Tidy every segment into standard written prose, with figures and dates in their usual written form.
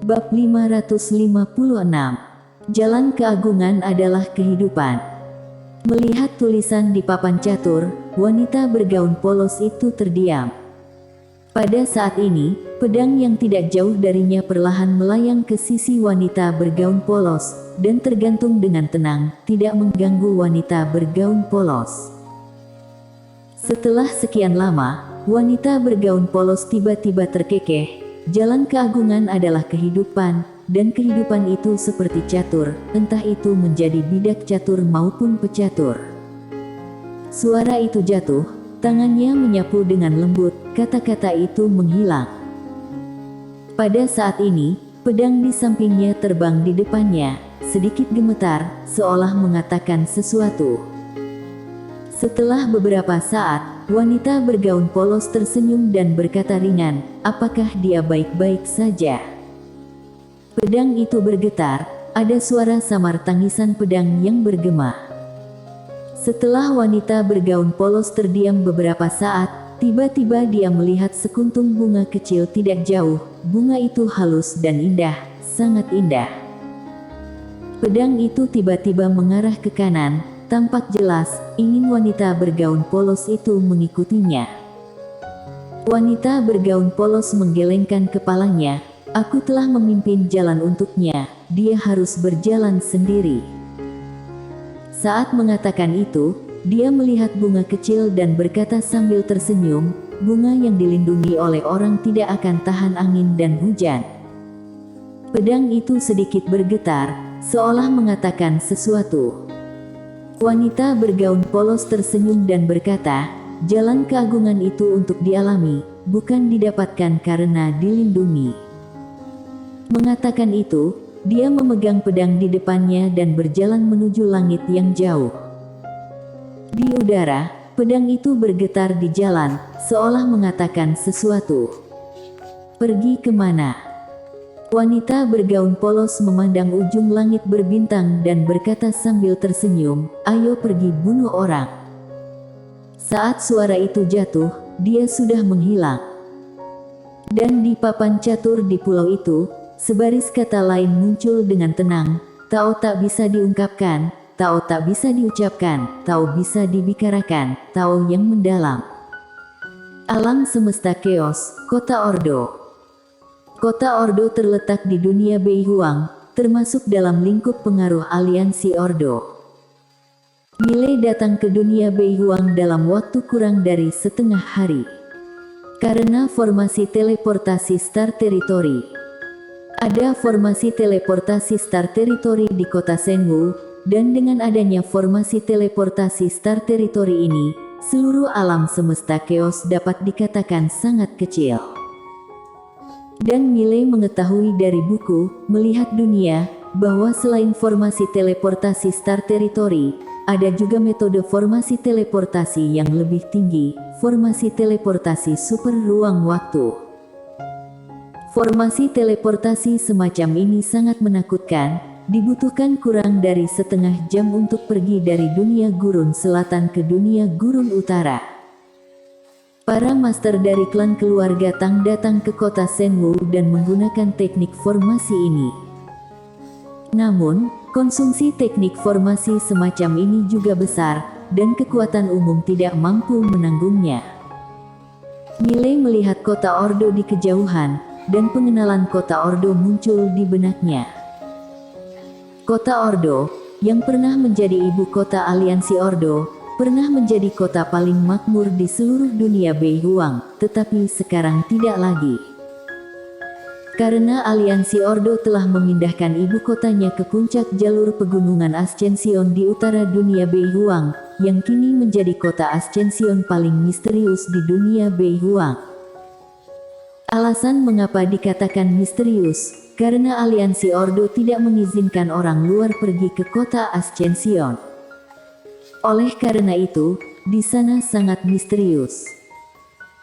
Bab 556. Jalan keagungan adalah kehidupan. Melihat tulisan di papan catur, wanita bergaun polos itu terdiam. Pada saat ini, pedang yang tidak jauh darinya perlahan melayang ke sisi wanita bergaun polos, dan tergantung dengan tenang, tidak mengganggu wanita bergaun polos. Setelah sekian lama, wanita bergaun polos tiba-tiba terkekeh. Jalan keagungan adalah kehidupan, dan kehidupan itu seperti catur, entah itu menjadi bidak catur maupun pecatur. Suara itu jatuh, tangannya menyapu dengan lembut, kata-kata itu menghilang. Pada saat ini, pedang di sampingnya terbang di depannya, sedikit gemetar, seolah mengatakan sesuatu. Setelah beberapa saat, wanita bergaun polos tersenyum dan berkata ringan, "Apakah dia baik-baik saja?" Pedang itu bergetar, ada suara samar tangisan pedang yang bergema. Setelah wanita bergaun polos terdiam beberapa saat, tiba-tiba dia melihat sekuntum bunga kecil tidak jauh. Bunga itu halus dan indah, sangat indah. Pedang itu tiba-tiba mengarah ke kanan. Tampak jelas, ingin wanita bergaun polos itu mengikutinya. Wanita bergaun polos menggelengkan kepalanya. "Aku telah memimpin jalan untuknya, dia harus berjalan sendiri." Saat mengatakan itu, dia melihat bunga kecil dan berkata sambil tersenyum, "Bunga yang dilindungi oleh orang tidak akan tahan angin dan hujan." Pedang itu sedikit bergetar, seolah mengatakan sesuatu. Wanita bergaun polos tersenyum dan berkata, "Jalan keagungan itu untuk dialami, bukan didapatkan karena dilindungi." Mengatakan itu, dia memegang pedang di depannya dan berjalan menuju langit yang jauh. Di udara, pedang itu bergetar di jalan, seolah mengatakan sesuatu. "Pergi kemana?" Wanita bergaun polos memandang ujung langit berbintang dan berkata sambil tersenyum, "Ayo pergi bunuh orang." Saat suara itu jatuh, dia sudah menghilang. Dan di papan catur di pulau itu, sebaris kata lain muncul dengan tenang, "Tao tak bisa diungkapkan, Tao tak bisa diucapkan, Tao bisa dibicarakan, Tao yang mendalam." Alam semesta keos, kota Ordo. Kota Ordo terletak di dunia Beihuang, termasuk dalam lingkup pengaruh aliansi Ordo. Miley datang ke dunia Beihuang dalam waktu kurang dari setengah hari. Karena formasi teleportasi Star Territory. Ada formasi teleportasi Star Territory di kota Senwu, dan dengan adanya formasi teleportasi Star Territory ini, seluruh alam semesta keos dapat dikatakan sangat kecil. Dan Miley mengetahui dari buku, Melihat Dunia, bahwa selain formasi teleportasi Star Territory, ada juga metode formasi teleportasi yang lebih tinggi, formasi teleportasi super ruang waktu. Formasi teleportasi semacam ini sangat menakutkan, dibutuhkan kurang dari setengah jam untuk pergi dari dunia gurun selatan ke dunia gurun utara. Para master dari klan keluarga Tang datang ke kota Senwu dan menggunakan teknik formasi ini. Namun, konsumsi teknik formasi semacam ini juga besar, dan kekuatan umum tidak mampu menanggungnya. Miley melihat kota Ordo di kejauhan, dan pengenalan kota Ordo muncul di benaknya. Kota Ordo, yang pernah menjadi ibu kota aliansi Ordo, pernah menjadi kota paling makmur di seluruh dunia Beihuang, tetapi sekarang tidak lagi. Karena aliansi Ordo telah memindahkan ibu kotanya ke puncak jalur pegunungan Ascension di utara dunia Beihuang, yang kini menjadi kota Ascension paling misterius di dunia Beihuang. Alasan mengapa dikatakan misterius, karena aliansi Ordo tidak mengizinkan orang luar pergi ke kota Ascension. Oleh karena itu, di sana sangat misterius.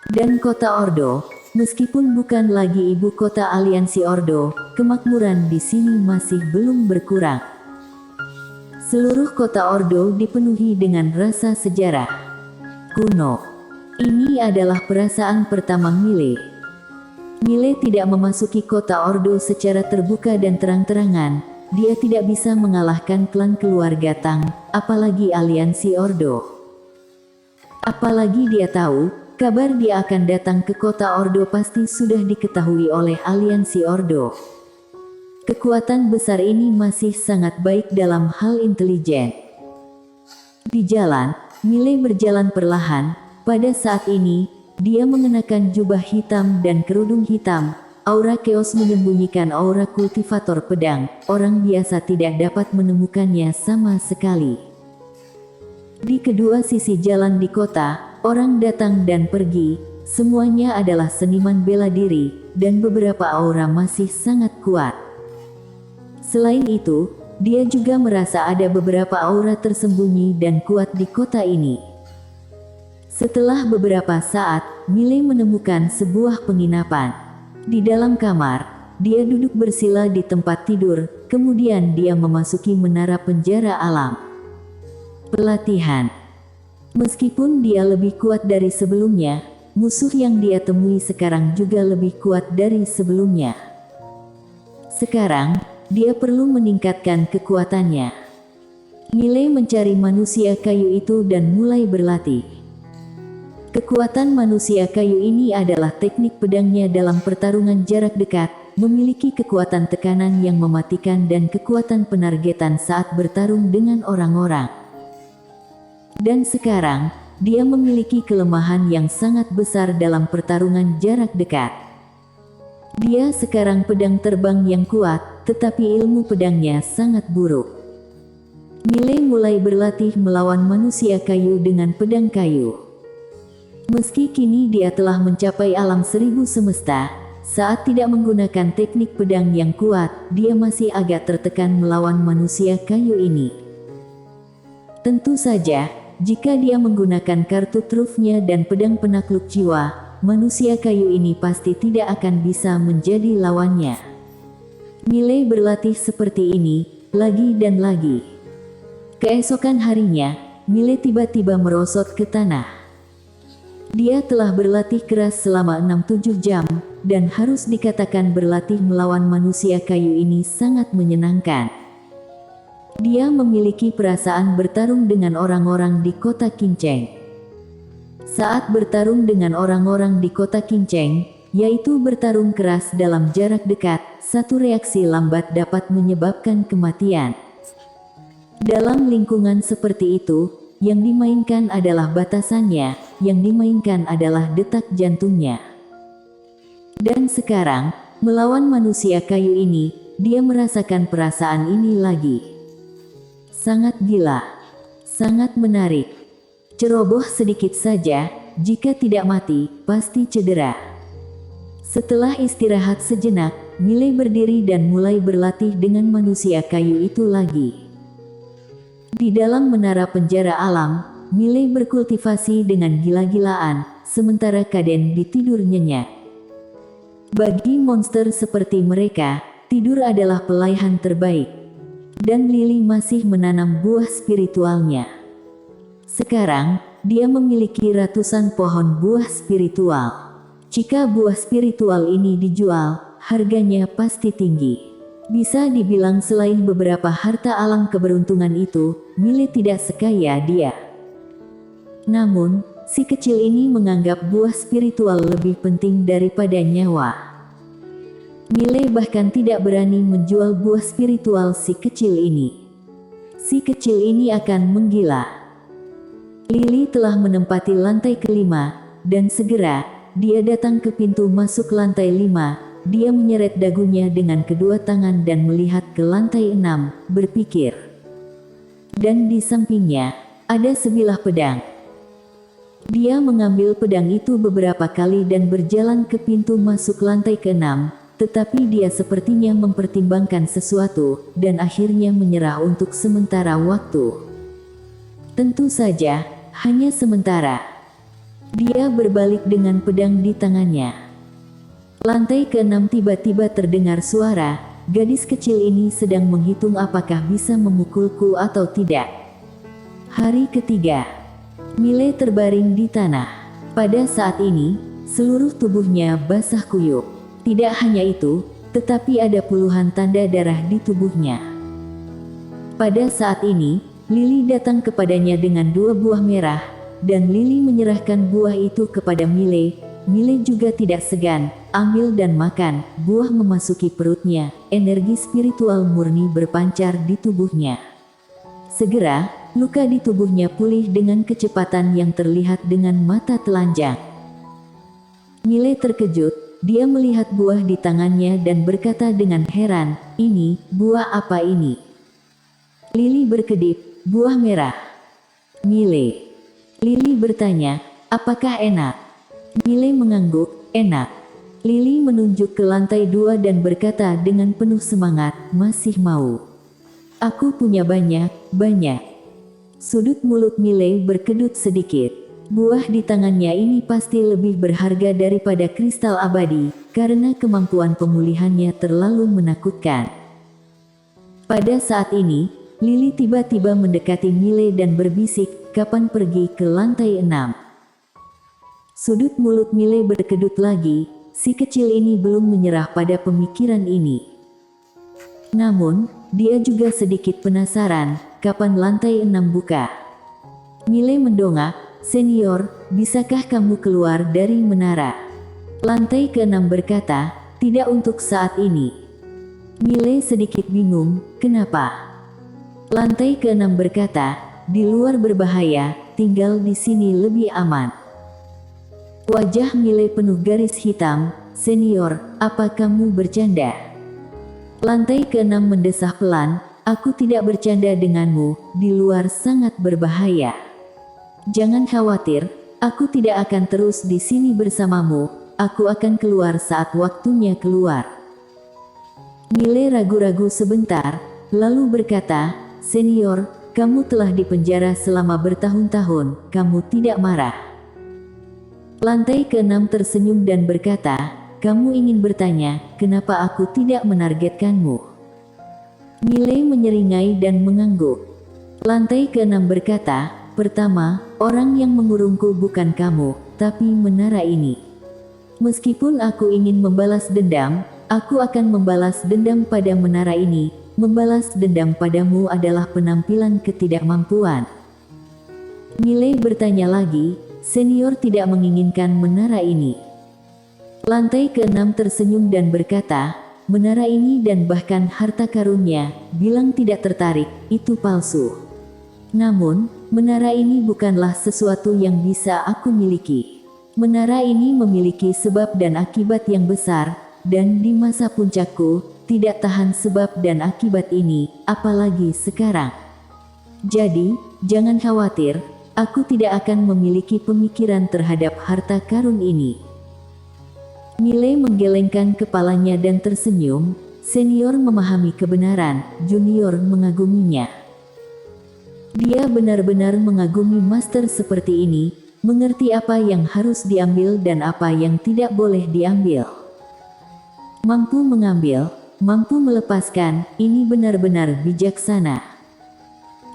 Dan kota Ordo, meskipun bukan lagi ibu kota aliansi Ordo, kemakmuran di sini masih belum berkurang. Seluruh kota Ordo dipenuhi dengan rasa sejarah kuno. Ini adalah perasaan pertama Miley. Mile tidak memasuki kota Ordo secara terbuka dan terang-terangan. Dia tidak bisa mengalahkan klan keluarga Tang, apalagi aliansi Ordo. Apalagi dia tahu, kabar dia akan datang ke kota Ordo pasti sudah diketahui oleh aliansi Ordo. Kekuatan besar ini masih sangat baik dalam hal intelijen. Di jalan, Mile berjalan perlahan. Pada saat ini, dia mengenakan jubah hitam dan kerudung hitam. Aura keos menyembunyikan aura kultivator pedang. Orang biasa tidak dapat menemukannya sama sekali. Di kedua sisi jalan di kota, orang datang dan pergi. Semuanya adalah seniman bela diri, dan beberapa aura masih sangat kuat. Selain itu, dia juga merasa ada beberapa aura tersembunyi dan kuat di kota ini. Setelah beberapa saat, Mile menemukan sebuah penginapan. Di dalam kamar, dia duduk bersila di tempat tidur, kemudian dia memasuki menara penjara alam. Pelatihan. Meskipun dia lebih kuat dari sebelumnya, musuh yang dia temui sekarang juga lebih kuat dari sebelumnya. Sekarang, dia perlu meningkatkan kekuatannya. Mile mencari manusia kayu itu dan mulai berlatih. Kekuatan manusia kayu ini adalah teknik pedangnya dalam pertarungan jarak dekat, memiliki kekuatan tekanan yang mematikan dan kekuatan penargetan saat bertarung dengan orang-orang. Dan sekarang, dia memiliki kelemahan yang sangat besar dalam pertarungan jarak dekat. Dia sekarang pedang terbang yang kuat, tetapi ilmu pedangnya sangat buruk. Mile mulai berlatih melawan manusia kayu dengan pedang kayu. Meski kini dia telah mencapai alam 1000 semesta, saat tidak menggunakan teknik pedang yang kuat, dia masih agak tertekan melawan manusia kayu ini. Tentu saja, jika dia menggunakan kartu trufnya dan pedang penakluk jiwa, manusia kayu ini pasti tidak akan bisa menjadi lawannya. Mile berlatih seperti ini, lagi dan lagi. Keesokan harinya, Mile tiba-tiba merosot ke tanah. Dia telah berlatih keras selama 6-7 jam, dan harus dikatakan berlatih melawan manusia kayu ini sangat menyenangkan. Dia memiliki perasaan bertarung dengan orang-orang di kota Kinceng. Saat bertarung dengan orang-orang di kota Kinceng, yaitu bertarung keras dalam jarak dekat, satu reaksi lambat dapat menyebabkan kematian. Dalam lingkungan seperti itu, yang dimainkan adalah batasannya, yang dimainkan adalah detak jantungnya. Dan sekarang, melawan manusia kayu ini, dia merasakan perasaan ini lagi. Sangat gila. Sangat menarik. Ceroboh sedikit saja, jika tidak mati, pasti cedera. Setelah istirahat sejenak, Mile berdiri dan mulai berlatih dengan manusia kayu itu lagi. Di dalam menara penjara alam, Mile berkultivasi dengan gila-gilaan, sementara Kaden tidur nyenyak. Bagi monster seperti mereka, tidur adalah pilihan terbaik. Dan Lily masih menanam buah spiritualnya. Sekarang, dia memiliki ratusan pohon buah spiritual. Jika buah spiritual ini dijual, harganya pasti tinggi. Bisa dibilang selain beberapa harta alam keberuntungan itu, Mile tidak sekaya dia. Namun, si kecil ini menganggap buah spiritual lebih penting daripada nyawa. Mile bahkan tidak berani menjual buah spiritual si kecil ini. Si kecil ini akan menggila. Lily telah menempati lantai kelima, dan segera, dia datang ke pintu masuk lantai 5. Dia menyeret dagunya dengan kedua tangan dan melihat ke lantai 6, berpikir. Dan di sampingnya, ada sebilah pedang. Dia mengambil pedang itu beberapa kali dan berjalan ke pintu masuk lantai ke-6, tetapi dia sepertinya mempertimbangkan sesuatu, dan akhirnya menyerah untuk sementara waktu. Tentu saja, hanya sementara. Dia berbalik dengan pedang di tangannya. Lantai ke-6 tiba-tiba terdengar suara, gadis kecil ini sedang menghitung apakah bisa memukulku atau tidak. Hari ketiga, Mile terbaring di tanah. Pada saat ini, seluruh tubuhnya basah kuyup. Tidak hanya itu, tetapi ada puluhan tanda darah di tubuhnya. Pada saat ini, Lily datang kepadanya dengan 2 buah merah, dan Lily menyerahkan buah itu kepada Mile. Mile juga tidak segan, ambil dan makan. Buah memasuki perutnya, energi spiritual murni berpancar di tubuhnya. Segera, luka di tubuhnya pulih dengan kecepatan yang terlihat dengan mata telanjang. Mile terkejut, dia melihat buah di tangannya dan berkata dengan heran, "Ini, buah apa ini?" Lily berkedip, "Buah merah." Mile. Lily bertanya, "Apakah enak?" Mile mengangguk, "Enak." Lily menunjuk ke lantai 2 dan berkata dengan penuh semangat, "Masih mau? Aku punya banyak." Sudut mulut Mile berkedut sedikit. Buah di tangannya ini pasti lebih berharga daripada kristal abadi, karena kemampuan pemulihannya terlalu menakutkan. Pada saat ini, Lily tiba-tiba mendekati Mile dan berbisik, "Kapan pergi ke lantai 6? Sudut mulut Mile berkedut lagi, si kecil ini belum menyerah pada pemikiran ini. Namun, dia juga sedikit penasaran, kapan lantai 6 buka. Mile mendongak, "Senior, bisakah kamu keluar dari menara?" Lantai ke-6 berkata, "Tidak untuk saat ini." Mile sedikit bingung, "Kenapa?" Lantai ke-6 berkata, "Di luar berbahaya, tinggal di sini lebih aman." Wajah Mile penuh garis hitam, "Senior, apa kamu bercanda?" Lantai ke-6 mendesah pelan, "Aku tidak bercanda denganmu, di luar sangat berbahaya. Jangan khawatir, aku tidak akan terus di sini bersamamu, aku akan keluar saat waktunya keluar." Mile ragu-ragu sebentar, lalu berkata, "Senior, kamu telah dipenjara selama bertahun-tahun, kamu tidak marah?" Lantai ke-6 tersenyum dan berkata, "Kamu ingin bertanya, kenapa aku tidak menargetkanmu?" Mile menyeringai dan mengangguk. Lantai ke-6 berkata, "Pertama, orang yang mengurungku bukan kamu, tapi menara ini. Meskipun aku ingin membalas dendam, aku akan membalas dendam pada menara ini. Membalas dendam padamu adalah penampilan ketidakmampuan." Mile bertanya lagi, "Senior tidak menginginkan menara ini?" Lantai ke-6 tersenyum dan berkata, "Menara ini dan bahkan harta karunnya, bilang tidak tertarik, itu palsu. Namun, menara ini bukanlah sesuatu yang bisa aku miliki. Menara ini memiliki sebab dan akibat yang besar, dan di masa puncakku, tidak tahan sebab dan akibat ini, apalagi sekarang. Jadi, jangan khawatir, aku tidak akan memiliki pemikiran terhadap harta karun ini." Mile menggelengkan kepalanya dan tersenyum, senior memahami kebenaran, junior mengaguminya. Dia benar-benar mengagumi master seperti ini, mengerti apa yang harus diambil dan apa yang tidak boleh diambil. Mampu mengambil, mampu melepaskan, ini benar-benar bijaksana.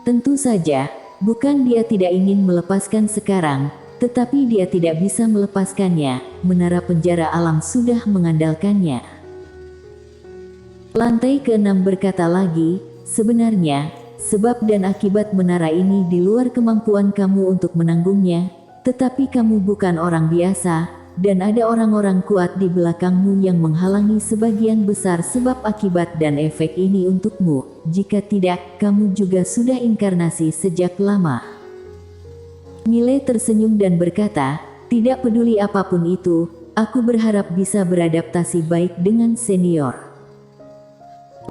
Tentu saja, bukan dia tidak ingin melepaskan sekarang, tetapi dia tidak bisa melepaskannya, menara penjara alam sudah mengandalkannya. Lantai ke-6 berkata lagi, "Sebenarnya, sebab dan akibat menara ini di luar kemampuan kamu untuk menanggungnya, tetapi kamu bukan orang biasa, dan ada orang-orang kuat di belakangmu yang menghalangi sebagian besar sebab akibat dan efek ini untukmu. Jika tidak, kamu juga sudah inkarnasi sejak lama." Mile tersenyum dan berkata, "Tidak peduli apapun itu, aku berharap bisa beradaptasi baik dengan senior."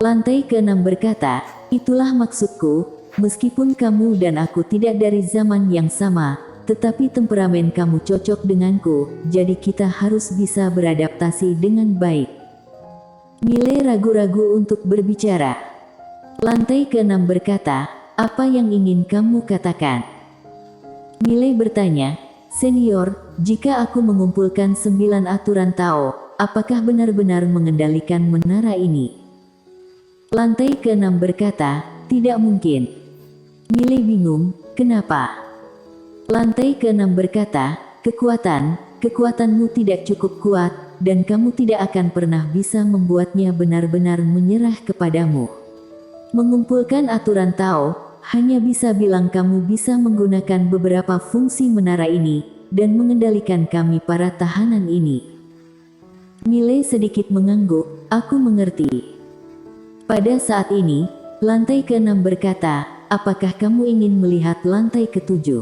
Lantai ke-6 berkata, "Itulah maksudku, meskipun kamu dan aku tidak dari zaman yang sama, tetapi temperamen kamu cocok denganku, jadi kita harus bisa beradaptasi dengan baik." Mile ragu-ragu untuk berbicara. Lantai ke-6 berkata, "Apa yang ingin kamu katakan?" Mile bertanya, "Senior, jika aku mengumpulkan 9 aturan Tao, apakah benar-benar mengendalikan menara ini?" Lantai ke-6 berkata, "Tidak mungkin." Mile bingung, "Kenapa?" Lantai ke-6 berkata, kekuatanmu tidak cukup kuat, dan kamu tidak akan pernah bisa membuatnya benar-benar menyerah kepadamu. Mengumpulkan aturan Tao, hanya bisa bilang kamu bisa menggunakan beberapa fungsi menara ini, dan mengendalikan kami para tahanan ini. Milei sedikit mengangguk, aku mengerti. Pada saat ini, lantai ke-6 berkata, apakah kamu ingin melihat lantai ke-7?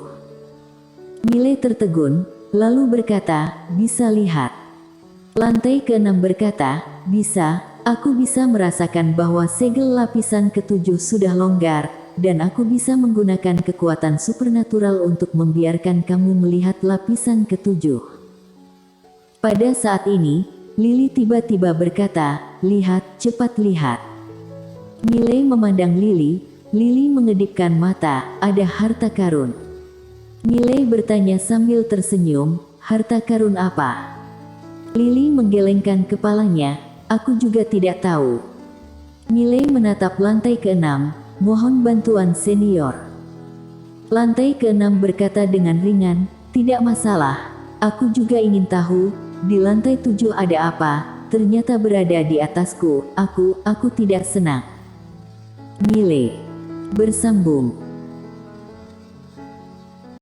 Milei tertegun, lalu berkata, bisa lihat. Lantai ke-6 berkata, bisa, aku bisa merasakan bahwa segel lapisan ke-7 sudah longgar, dan aku bisa menggunakan kekuatan supernatural untuk membiarkan kamu melihat lapisan ke-7. Pada saat ini, Lily tiba-tiba berkata, lihat, cepat lihat. Milei memandang Lily, Lily mengedipkan mata, ada harta karun. Milei bertanya sambil tersenyum, harta karun apa? Lily menggelengkan kepalanya, aku juga tidak tahu. Milei menatap lantai ke-6, mohon bantuan senior. Lantai ke-6 berkata dengan ringan, tidak masalah, aku juga ingin tahu, di lantai 7 ada apa, ternyata berada di atasku, aku tidak senang. Milei bersambung.